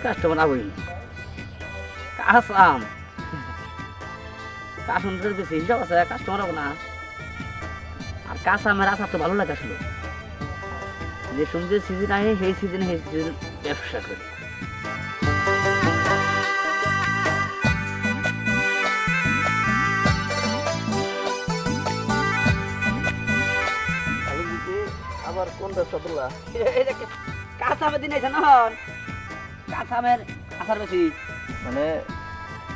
Customer আবই কাঁচা আম customer বেশি হিসাব আছে কাস্টমার হবো না আর কাঁচা আমের আচার তো ভালো লাগে আসলে যে সময় সিজন আহে সেই সিজনে ব্যবসা করি আবার কোন ব্যবসা বললা কাঁচা আমের দিন আছে না কাঁচা আমের আচার বেশি মানে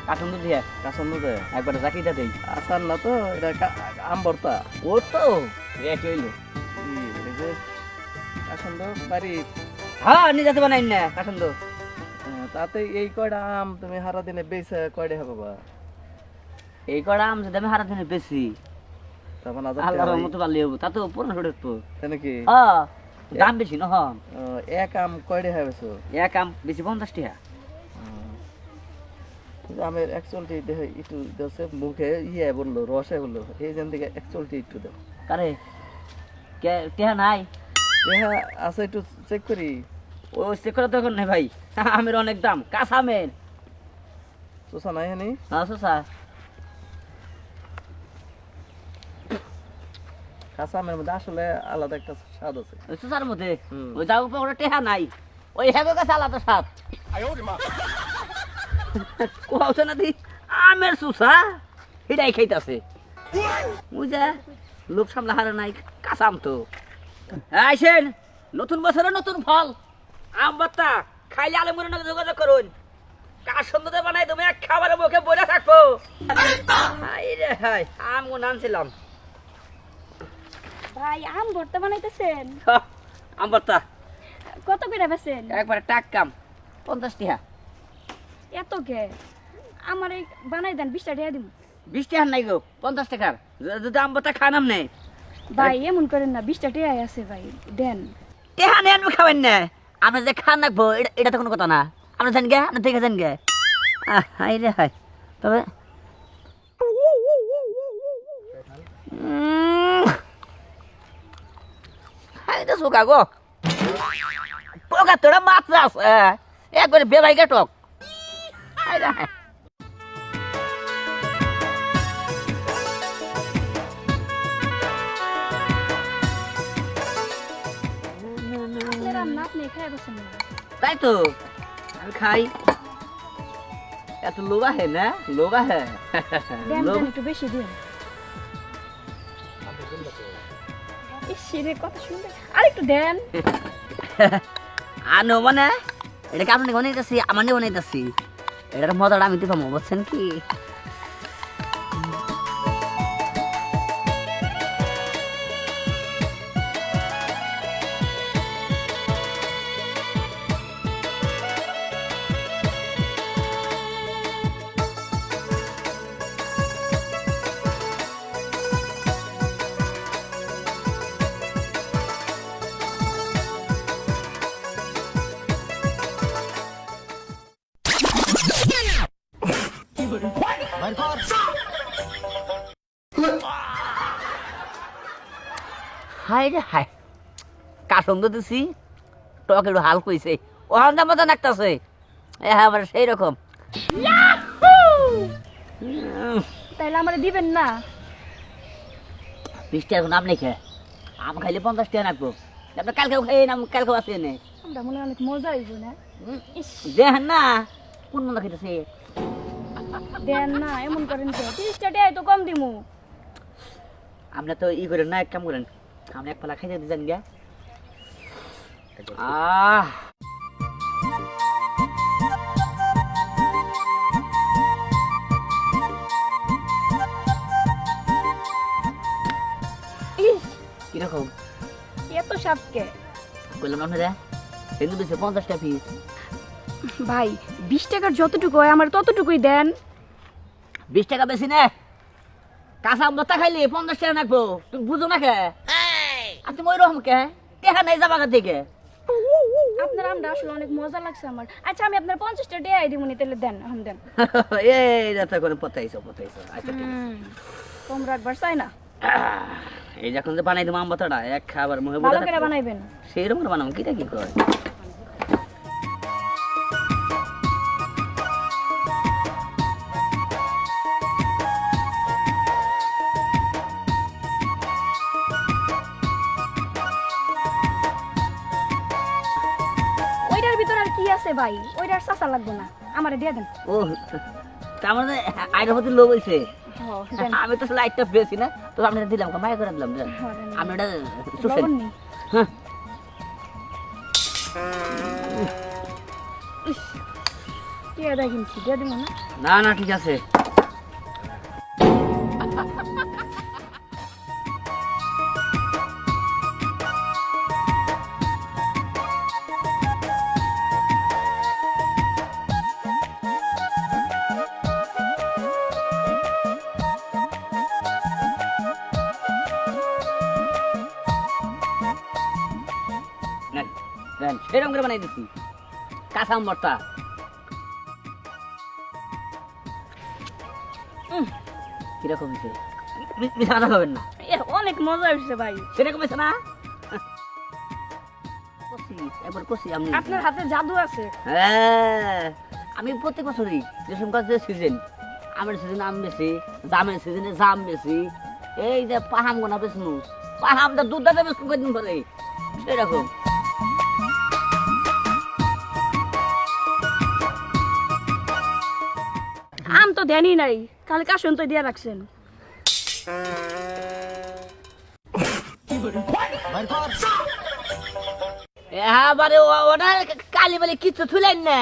কাঠুন দিয়ে কাঁচন দুধে একবারে জাকিটা দেই আসার না তো এটা আম ভর্তা ও তো এক হইলো কাঁচন বাড়ি হ্যাঁ নিজে বানাই না কাঠুন তো তাতে এই কয়টা আম তুমি হারা দিনে বেচে কয়টা হবে বা এই কড়া আম যদি আমি হারা দিনে বেশি তখন আল্লাহর মতো পারলে হবো তা তো পুরনো ছোট তো তাই নাকি হ্যাঁ দাম বেশি না হন এক আম কয়টা হবে এক আম বেশি 50 টাকা আমের এক চলটি দেখে একটু দেখছে মুখে ইয়ে বললো রসে বললো এই জন থেকে এক চলটি একটু দাও কারে কে টেহা নাই দেখা আছে একটু চেক করি ও চেক করা দরকার নাই ভাই আমের অনেক দাম কাঁচা আমের চোষা নাই হানি হ্যাঁ শোষা কাঁচা আমের মধ্যে আসলে আলাদা একটা স্বাদ আছে ওই শোষার মধ্যে ওই যাও ওটা টেহা নাই ওই হ্যাগো কাছে আলাদা স্বাদ কোয়াছে না দি আমের শোষা এটাই খাইতাছে বুঝা লোক সামলা হারে নাই কাঁচা আম তো আইসেন নতুন বছরে নতুন ফল আম বাত্তা খাইলে আলমগুলোর নাকি যোগাযোগ করুন কার সুন্দর বানাই তুমি এক খাবারে মুখে বলে থাকবো হাই রে হাই আম গুণ আনছিলাম ভাই আম ভর্তা বানাইতেছেন আম বাত্তা কত করে বেছেন একবারে টাক কাম 50 টাকা এত কে আমার এই বানাই দেন 20 টাকা দিন 20 টাকা নাই গো 50 টাকার যদি আম বাত্তা খানাম নেই ভাই এমন করেন না 20 টাকা আছে ভাই দেন টেহা নেন খাবেন না আপনি যে খান রাখবো এটা তো কোনো কথা না আপনি জান গে আপনি দেখে যান গে হাই রে হাই তবে হাই রে সুকা গো পোকা তোরা মাত্রা আছে একবারে বেলাই টক হাই রে হাই আপনারা নাপ নেই খাই বসেন না তাই তো আমি খাই এত লোক আহে না লোক আহে দেন লোক দেন একটু বেশি দিন ইসিরে কত সুন্দর আর একটু দেন আনো মানে এটাকে আপনি বানাইতেছি আমার নিয়ে বানাইতেছি এটার মজাটা আমি দিতাম বুঝছেন কি হাই রে হাই কাঠন তো দিছি টক একটু হাল কইছে ওখান দাম মতো নাকতাছে হ্যাঁ আমার সেই রকম তাইলে আমারে দিবেন না 20 টাকা নাম লিখে আম খাইলে 50 টাকা রাখবো আপনি কালকেও খাই নাম কালকেও আসে নে আমরা মনে হয় অনেক মজা হইব না দেখেন না কোন মনে খাইতেছে দেন না এমন করেন তো 30 টাকা তো কম দিমু আপনি তো ই করেন না এক কাম করেন আপনি এক পালা খাইতে দিতেন গিয়া আহ ইস কিরকম এত সাপকে বললাম আপনারা কিন্তু দিচ্ছে 50 টাকা পিস ভাই 20 টাকার যতটুকু হয় আমার ততটুকুই দেন 20 টাকা বেশি না কাঁচা আম ভর্তা খাইলে 50 টাকা রাখবো তুমি বুঝো না কে আর তুমি ওই রকম কে টেহা নাই যাবা থেকে আপনার আমটা আসলে অনেক মজা লাগছে আমার আচ্ছা আমি আপনার 50 টাকা দিয়ে দিমুনি তাহলে দেন এখন দেন এই যাতে করে পতাইছো আচ্ছা ঠিক আছে কম রাখবার চাই না এই যখন যে বানাই দেবো আম ভর্তাটা এক খাবার মুখে ভালো করে বানাইবেন সেই রকম বানাবো কিটা কি করে ভাই ওইটা আর চাচা লাগবে না আমারে দিয়ে দেন ও তার মানে আইনের প্রতি লোভ হয়েছে। হ্যাঁ দেন। আমি তো লাইটটা পেয়েছি না, তো আমি এটা দিলাম, মায়া করে দিলাম। দেন। হ্যাঁ, দেন। আমি এটা চুষেন। লবণ নেই হ্যাঁ ইস টিয়া দা কিনছি দিয়ে দিব না না না ঠিক আছে। নেন, নেন, সেরকম করে বানাই দিছি কাঁচা আম ভর্তা। কিরকম হয়েছে? মিঠা কথা খাবেন না, এ অনেক মজা হয়েছে ভাই সেরকম হয়েছে না? কষি, একবার কষি আমি। আপনার হাতে জাদু আছে হ্যাঁ, আমি প্রত্যেক বছরই রেশম গাছ যে সিজন, আমের সিজনে আম বেশি, জামের সিজনে জাম বেশি, এই যে পাহাম গোনা বেশনু, পাহামটা দুধ দাদা বেশ কদিন পরে সেরকম। আম তো দেনই নাই খালি কাশন তো দিয়ে রাখছেন হ্যাঁ বারে ওটা কালি বলে কিচ্ছু থুলেন না।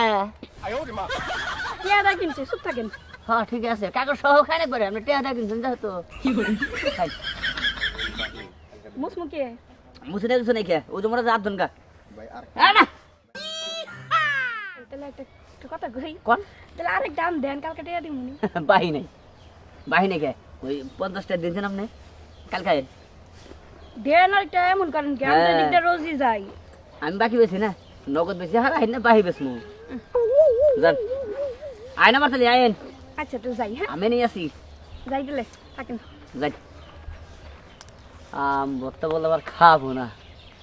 টিয়া দা কিনছে চুপ থাকেন হ্যাঁ ঠিক আছে, কাগজ সহ খাই না করে আপনি টেহাটা কিনছেন যেহেতু। খাই। মুসমুখে মুছে দেখছো নাকি ওই যে মোটা রাত ধনকা না তাহলে একটা কথা কই কোন তাহলে আরেকটা আম দেন কালকে টিয়া দিব নি বাহি নাই, বাহি নাই কে ওই 50টা দিয়েছেন আপনি কাল খাইন। দেন আরেকটা এমন করেন কি আমি তো হ্যাঁ। দিকটা রোজই যাই আমি বাকি বেছি না, নগদ বেশি হারা আইন না বাহি বেসমু যান। আইন আমার তাহলে আইন, আচ্ছা তো যাই হ্যাঁ আমি নিয়ে আসি যাই গেলে থাকেন যাই। ভর্তা বলে আবার খাবো না,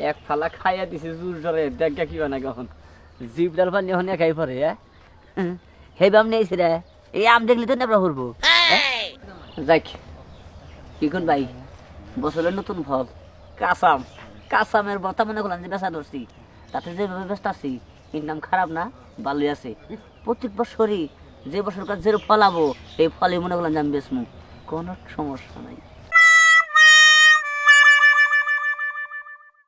এক ফালা খাইয়া দিছি জোর জরে দেখা কি না কখন জিপডাল পানি এখন খাই পরে। হ্যাঁ হে বাম নিয়েছি রে, এই আম দেখলি তো নেবরা করবো। যাক কি কোন ভাই, বছরের নতুন ফল কাঁচাম, কাঁচামের ভর্তা মনে করলাম যে বেচা ধরছি, তাতে যেভাবে ব্যস্ত আছি ইনকাম খারাপ না, ভালোই আছে। প্রত্যেক বছরই যে বছর কাজ যে ফলাবো এই ফলে মনে করলাম যে আমি বেচমু, কোনো সমস্যা নাই।